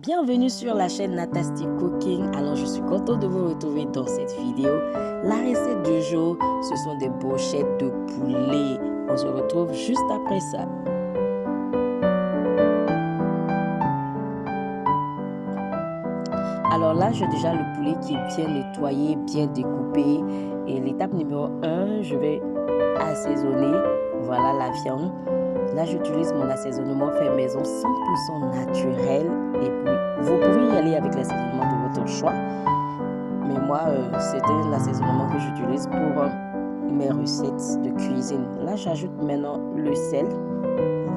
Bienvenue sur la chaîne Natastic Cooking. Alors je suis contente de vous retrouver dans cette vidéo. La recette du jour, ce sont des brochettes de poulet. On se retrouve juste après ça. Alors là, j'ai déjà le poulet qui est bien nettoyé, bien découpé. Et l'étape numéro 1, je vais assaisonner. Voilà la viande. Là, j'utilise mon assaisonnement fait maison 100% naturel. Et puis, vous pouvez y aller avec l'assaisonnement de votre choix. Mais moi, c'est un assaisonnement que j'utilise pour mes recettes de cuisine. Là, j'ajoute maintenant le sel.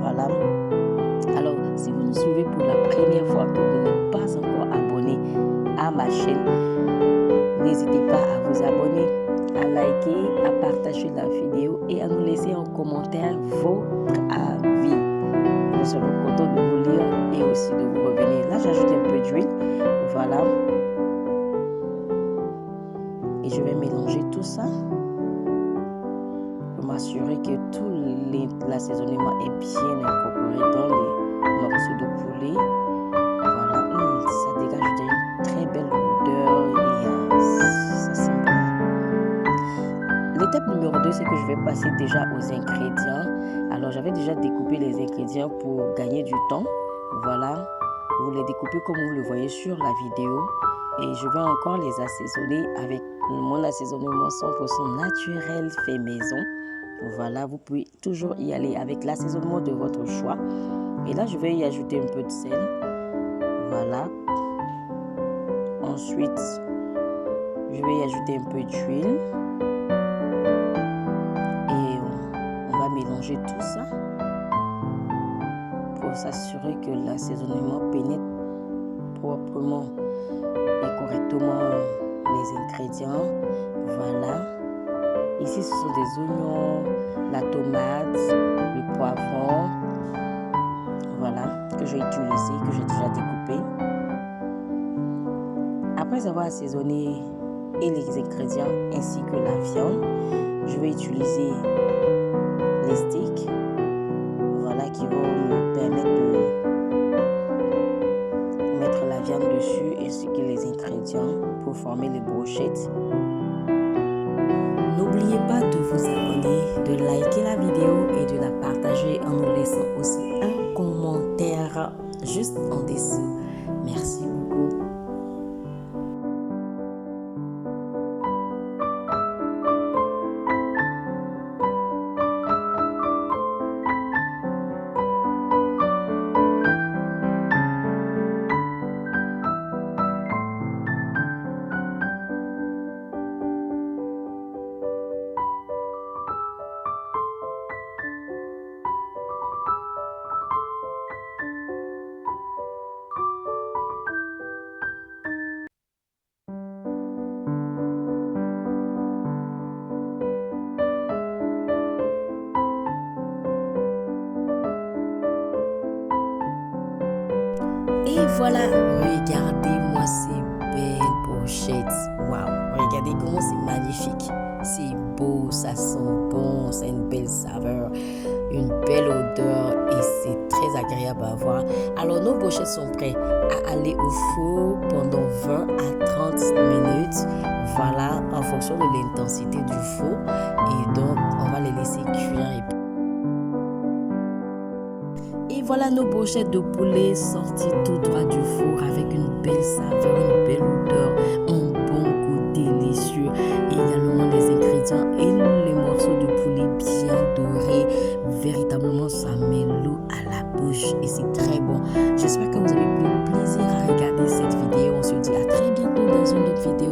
Voilà. Alors, si vous nous suivez pour la première fois, que vous n'êtes pas encore abonné à ma chaîne, n'hésitez pas à vous abonner, à liker, à partager la vidéo et à nous laisser en commentaire votre avis. Nous serons contents de vous lire et aussi de vous revenir. Là, j'ajoute un peu d'huile. Voilà. Et je vais mélanger tout ça pour m'assurer que tout l'assaisonnement est bien incorporé dans les morceaux de poulet. Voilà. Ça dégage une très belle odeur et ça sent bon. L'étape numéro 2, c'est que je vais passer déjà aux ingrédients. Alors, j'avais déjà découpé les ingrédients pour gagner du temps. Voilà. Vous les découpez comme vous le voyez sur la vidéo. Et je vais encore les assaisonner avec mon assaisonnement 100% naturel fait maison. Voilà, vous pouvez toujours y aller avec l'assaisonnement de votre choix. Et là, je vais y ajouter un peu de sel. Voilà. Ensuite, je vais y ajouter un peu d'huile. Et on va mélanger tout ça pour s'assurer que l'assaisonnement pénètre proprement et correctement les ingrédients. Voilà. Ici, ce sont des oignons, la tomate, le poivron. Voilà, que j'ai utilisé, que j'ai déjà découpé. Après avoir assaisonné et les ingrédients ainsi que la viande, je vais utiliser les sticks. Voilà, qui vont me permettre de mettre la viande dessus ainsi que les ingrédients pour former les brochettes. N'oubliez pas de vous abonner, de liker la vidéo et de la partager en nous laissant aussi un commentaire juste en dessous. Merci beaucoup. Et voilà, regardez-moi ces belles brochettes. Waouh, regardez comment c'est magnifique. C'est beau, ça sent bon, ça a une belle saveur, une belle odeur et c'est très agréable à voir. Alors nos brochettes sont prêtes à aller au four pendant 20 à 30 minutes. Voilà, en fonction de l'intensité du four. Et donc, on va les laisser cuire. Et voilà nos brochettes de poulet sorties tout droit du four avec une belle saveur, une belle odeur, un bon goût délicieux. Et également les ingrédients et les morceaux de poulet bien dorés. Véritablement, ça met l'eau à la bouche et c'est très bon. J'espère que vous avez pris plaisir à regarder cette vidéo. On se dit à très bientôt dans une autre vidéo.